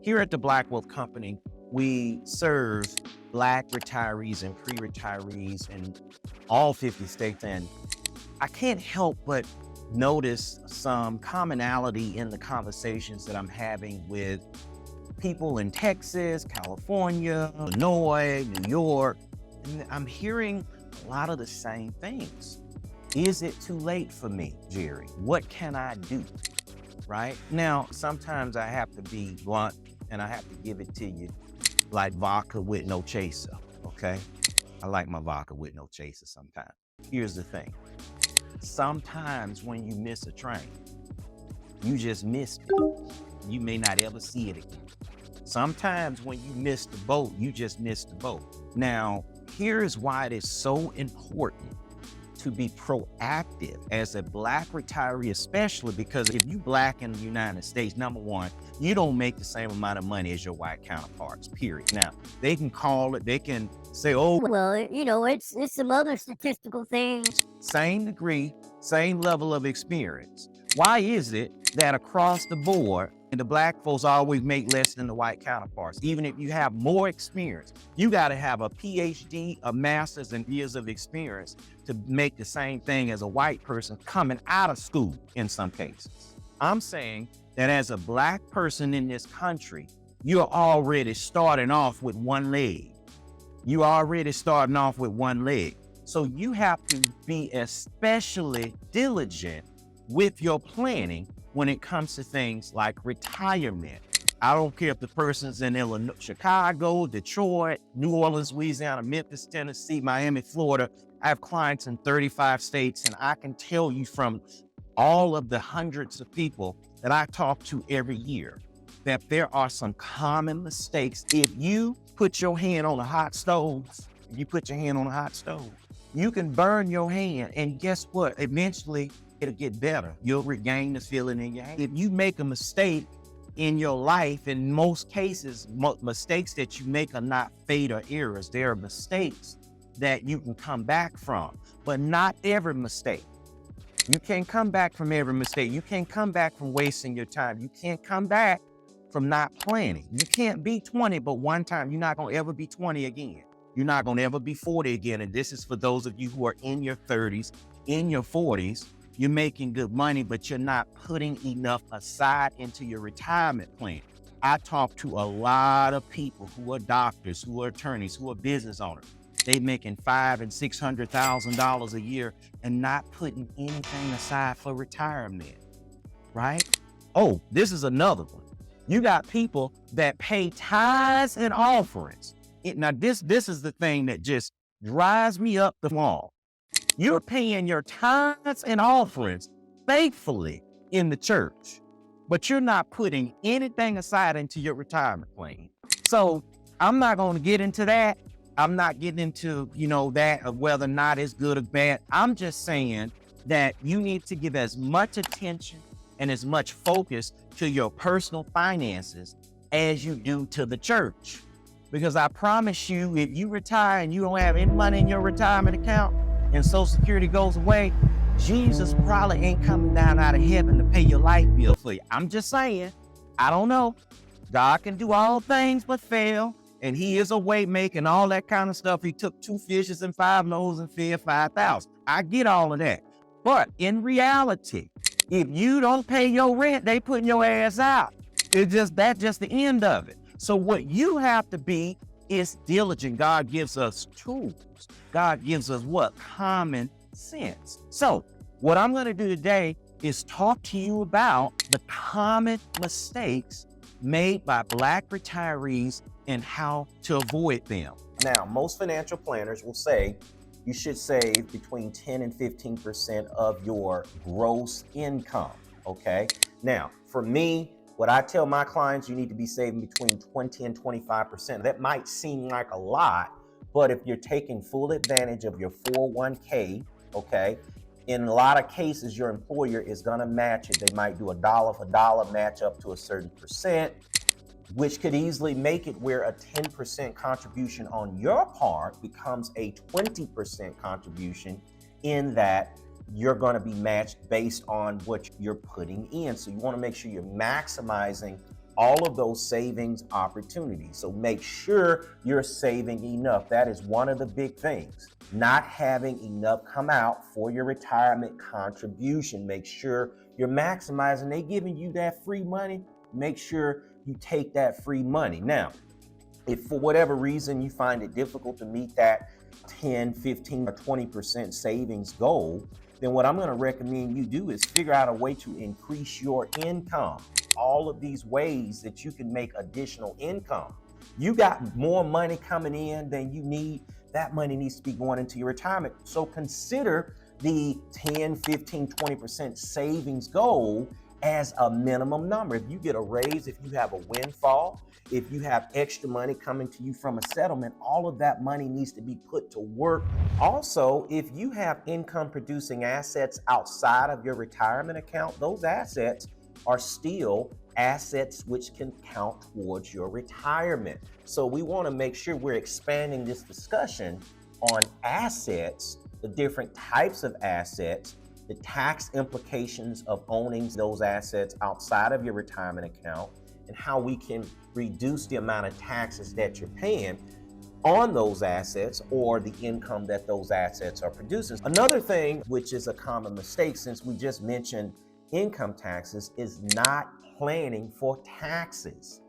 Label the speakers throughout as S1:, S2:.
S1: Here at the Black Wealth Company, we serve Black retirees and pre-retirees in all 50 states. And I can't help but notice some commonality in the conversations that I'm having with people in Texas, California, Illinois, New York. And I'm hearing a lot of the same things. Is it too late for me, Jerry? What can I do? Right? Now, sometimes I have to be blunt and I have to give it to you like vodka with no chaser, okay? I like my vodka with no chaser sometimes. Here's the thing. Sometimes when you miss a train, you just missed it. You may not ever see it again. Sometimes when you miss the boat, you just missed the boat. Now, here's why it is so important to be proactive as a Black retiree, especially because if you Black in the United States, number one, you don't make the same amount of money as your white counterparts, period. Now, they can call it, they can say, oh,
S2: well, it's some other statistical things.
S1: Same degree, same level of experience. Why is it that across the board, the Black folks always make less than the white counterparts? Even if you have more experience, you got to have a PhD, a master's, and years of experience to make the same thing as a white person coming out of school in some cases. I'm saying that as a Black person in this country, you're already starting off with one leg. You're already starting off with one leg. So you have to be especially diligent with your planning when it comes to things like retirement. I don't care if the person's in Illinois, Chicago, Detroit, New Orleans, Louisiana, Memphis, Tennessee, Miami, Florida. I have clients in 35 states, and I can tell you from all of the hundreds of people that I talk to every year that there are some common mistakes. If you put your hand on a hot stove, you can burn your hand, and guess what? Eventually, it'll get better. You'll regain the feeling in your hand. If you make a mistake in your life, in most cases, mistakes that you make are not fatal errors. They are mistakes that you can come back from, but not every mistake. You can't come back from every mistake. You can't come back from wasting your time. You can't come back from not planning. You can't be 20, but one time. You're not going to ever be 20 again. You're not going to ever be 40 again. And this is for those of you who are in your 30s, in your 40s. You're making good money, but you're not putting enough aside into your retirement plan. I talk to a lot of people who are doctors, who are attorneys, who are business owners. They making $500,000 and $600,000 a year and not putting anything aside for retirement, right? Oh, this is another one. You got people that pay tithes and offerings. Now, this is the thing that just drives me up the wall. You're paying your tithes and offerings faithfully in the church, but you're not putting anything aside into your retirement plan. So I'm not going to get into that. I'm not getting into, that of whether or not it's good or bad. I'm just saying that you need to give as much attention and as much focus to your personal finances as you do to the church. Because I promise you, if you retire and you don't have any money in your retirement account, and Social Security goes away, Jesus probably ain't coming down out of heaven to pay your life bill for you. I'm just saying, I don't know. God can do all things but fail, and he is a way maker and all that kind of stuff. He took 2 fishes and 5 loaves and fed 5,000. I get all of that. But in reality, if you don't pay your rent, they putting your ass out. That's just the end of it. So what you have to be is diligent. God gives us tools. God gives us what? Common sense. So what I'm going to do today is talk to you about the common mistakes made by Black retirees and how to avoid them. Now, most financial planners will say you should save between 10 and 15% of your gross income, okay? Now, for me, what I tell my clients, you need to be saving between 20 and 25%. That might seem like a lot, but if you're taking full advantage of your 401k, okay, in a lot of cases, your employer is gonna match it. They might do a dollar for dollar match up to a certain percent, which could easily make it where a 10% contribution on your part becomes a 20% contribution, in that you're going to be matched based on what you're putting in. So you want to make sure you're maximizing all of those savings opportunities. So make sure you're saving enough. That is one of the big things. Not having enough come out for your retirement contribution. Make sure you're maximizing. They giving you that free money. Make sure you take that free money. Now, if for whatever reason you find it difficult to meet that 10, 15, or 20% savings goal, then what I'm going to recommend you do is figure out a way to increase your income. All of these ways that you can make additional income. You got more money coming in than you need. That money needs to be going into your retirement. So consider the 10, 15, 20% savings goal as a minimum number. If you get a raise, if you have a windfall, if you have extra money coming to you from a settlement, all of that money needs to be put to work. Also, if you have income producing assets outside of your retirement account, those assets are still assets which can count towards your retirement. So we want to make sure we're expanding this discussion on assets, the different types of assets, the tax implications of owning those assets outside of your retirement account, and how we can reduce the amount of taxes that you're paying on those assets or the income that those assets are producing. Another thing, which is a common mistake since we just mentioned income taxes, is not planning for taxes.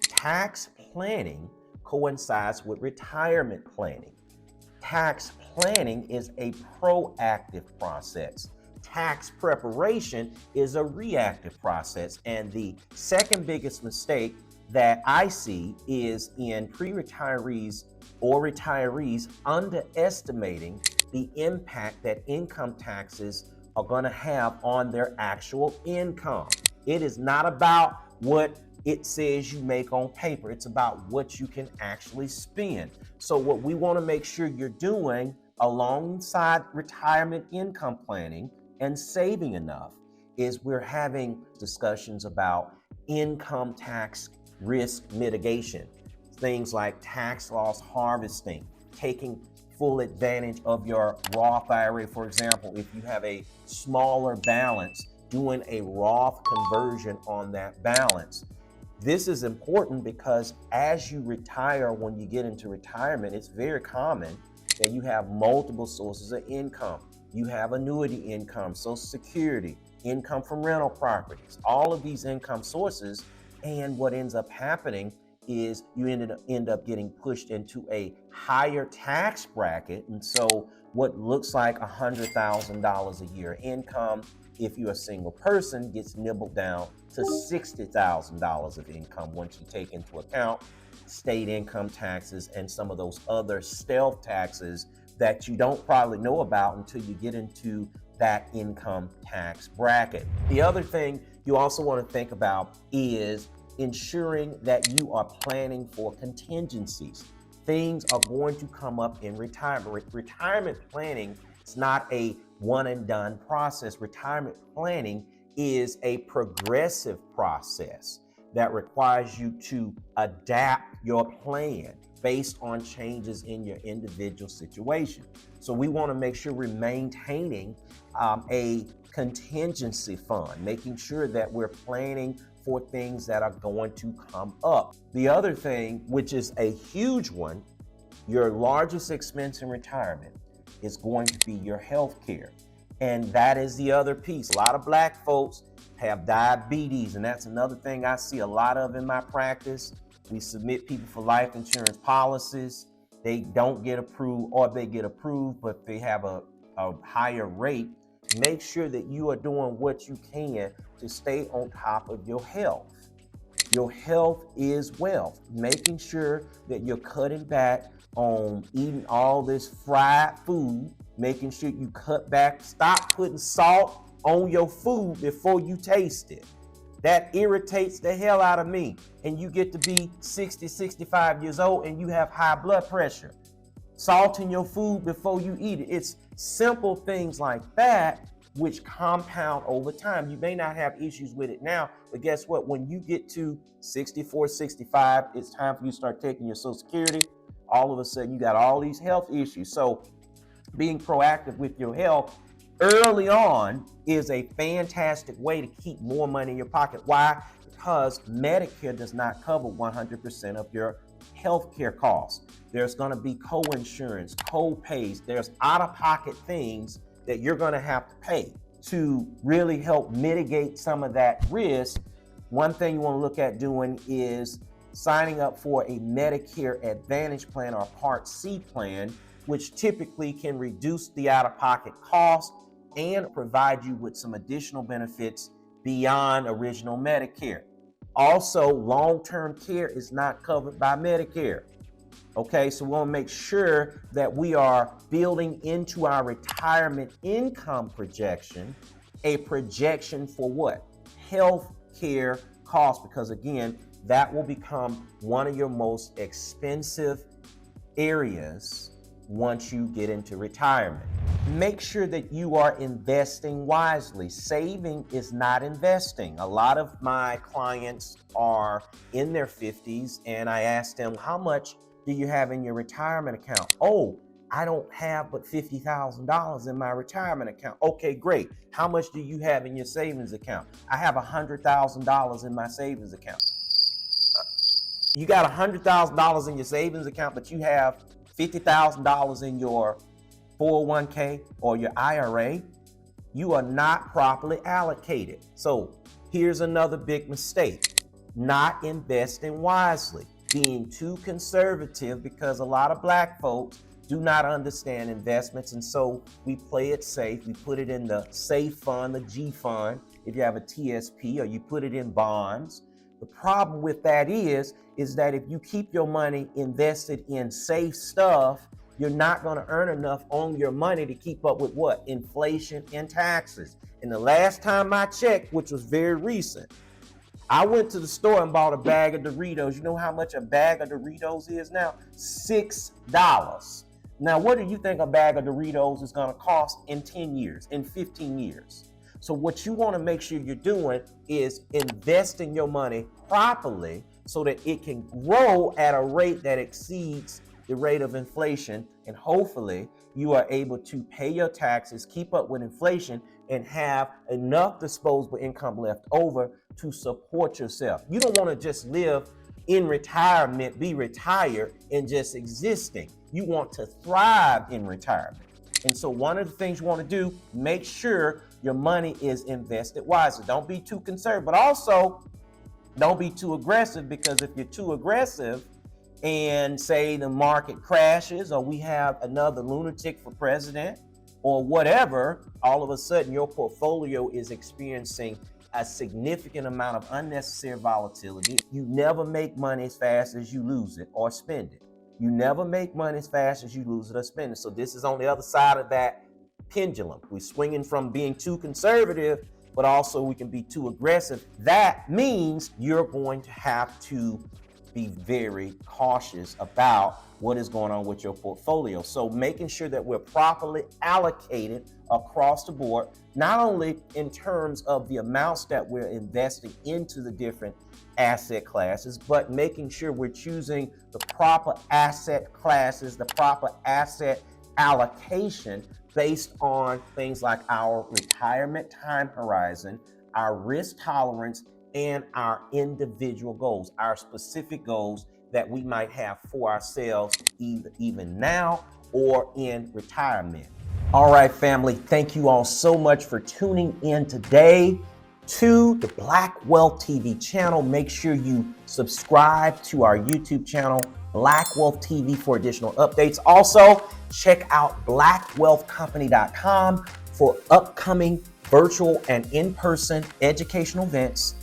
S1: Tax planning coincides with retirement planning. Tax planning is a proactive process. Tax preparation is a reactive process. And the second biggest mistake that I see is in pre-retirees or retirees underestimating the impact that income taxes are going to have on their actual income. It is not about what it says you make on paper. It's about what you can actually spend. So what we want to make sure you're doing alongside retirement income planning and saving enough is we're having discussions about income tax risk mitigation. Things like tax loss harvesting, taking full advantage of your Roth IRA. For example, if you have a smaller balance, doing a Roth conversion on that balance. This is important because as you retire, when you get into retirement, it's very common that you have multiple sources of income. You have annuity income, Social Security, income from rental properties, all of these income sources. And what ends up happening is you end up getting pushed into a higher tax bracket. And so what looks like $100,000 a year income, if you're a single person, gets nibbled down to $60,000 of income once you take into account state income taxes and some of those other stealth taxes that you don't probably know about until you get into that income tax bracket. The other thing you also want to think about is ensuring that you are planning for contingencies. Things are going to come up in retirement. Retirement planning is not a one and done process. Retirement planning is a progressive process that requires you to adapt your plan based on changes in your individual situation. So we want to make sure we're maintaining a contingency fund, making sure that we're planning for things that are going to come up. The other thing, which is a huge one, your largest expense in retirement is going to be your health care. And that is the other piece. A lot of Black folks have diabetes, and that's another thing I see a lot of in my practice. We submit people for life insurance policies. They don't get approved, or they get approved, but they have a higher rate. Make sure that you are doing what you can to stay on top of your health. Your health is wealth. Making sure that you're cutting back on eating all this fried food, making sure you cut back, stop putting salt on your food before you taste it. That irritates the hell out of me. And you get to be 60, 65 years old and you have high blood pressure. Salt in your food before you eat it. It's simple things like that which compound over time. You may not have issues with it now, but guess what? When you get to 64, 65, it's time for you to start taking your Social Security. All of a sudden, you got all these health issues. So being proactive with your health early on is a fantastic way to keep more money in your pocket. Why? because Medicare does not cover 100% of your healthcare costs. There's going to be co-insurance, co-pays. There's out-of-pocket things that you're going to have to pay to really help mitigate some of that risk. One thing you want to look at doing is signing up for a Medicare Advantage plan or Part C plan, which typically can reduce the out-of-pocket cost and provide you with some additional benefits beyond original Medicare. Also, long-term care is not covered by Medicare. Okay, so we want to make sure that we are building into our retirement income projection a projection for what? Health care costs, because again, that will become one of your most expensive areas once you get into retirement. Make sure that you are investing wisely. Saving is not investing. A lot of my clients are in their 50s and I ask them, how much do you have in your retirement account? Oh, I don't have but $50,000 in my retirement account. Okay, great. How much do you have in your savings account? I have $100,000 in my savings account. You got $100,000 in your savings account, but you have $50,000 in your 401k or your IRA. You are not properly allocated. So here's another big mistake: not investing wisely, being too conservative, because a lot of Black folks do not understand investments. And so we play it safe. We put it in the safe fund, the G fund, if you have a TSP, or you put it in bonds. The problem with that is that if you keep your money invested in safe stuff, you're not going to earn enough on your money to keep up with what? Inflation and taxes. And the last time I checked, which was very recent, I went to the store and bought a bag of Doritos. You know how much a bag of Doritos is now? $6. Now, what do you think a bag of Doritos is going to cost in 10 years, in 15 years? So what you want to make sure you're doing is investing your money properly so that it can grow at a rate that exceeds the rate of inflation. And hopefully you are able to pay your taxes, keep up with inflation, and have enough disposable income left over to support yourself. You don't want to just live in retirement, be retired and just existing. You want to thrive in retirement. And so one of the things you want to do, make sure your money is invested wisely. Don't be too conservative, but also don't be too aggressive, because if you're too aggressive and say the market crashes or we have another lunatic for president or whatever, all of a sudden your portfolio is experiencing a significant amount of unnecessary volatility. You never make money as fast as you lose it or spend it. You never make money as fast as you lose it or spend it. So this is on the other side of that pendulum. We're swinging from being too conservative, but also we can be too aggressive. That means you're going to have to be very cautious about what is going on with your portfolio. So making sure that we're properly allocated across the board, not only in terms of the amounts that we're investing into the different asset classes, but making sure we're choosing the proper asset classes, the proper asset allocation based on things like our retirement time horizon, our risk tolerance, and our individual goals, our specific goals that we might have for ourselves, even now or in retirement. All right, family, thank you all so much for tuning in today to the Black Wealth TV channel. Make sure you subscribe to our YouTube channel, Black Wealth TV, for additional updates. Also, check out blackwealthcompany.com for upcoming virtual and in-person educational events.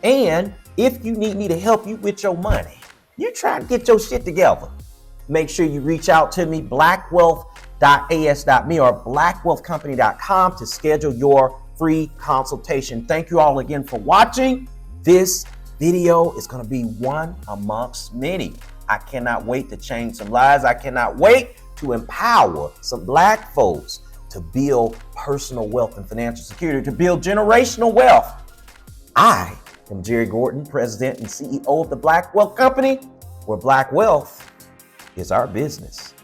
S1: And if you need me to help you with your money, you try to get your shit together, make sure you reach out to me, blackwealth.as.me or blackwealthcompany.com, to schedule your free consultation. Thank you all again for watching. This video is going to be one amongst many. I cannot wait to change some lives. I cannot wait to empower some Black folks to build personal wealth and financial security, to build generational wealth. I am Jerry Gordon, President and CEO of the Black Wealth Company, where Black wealth is our business.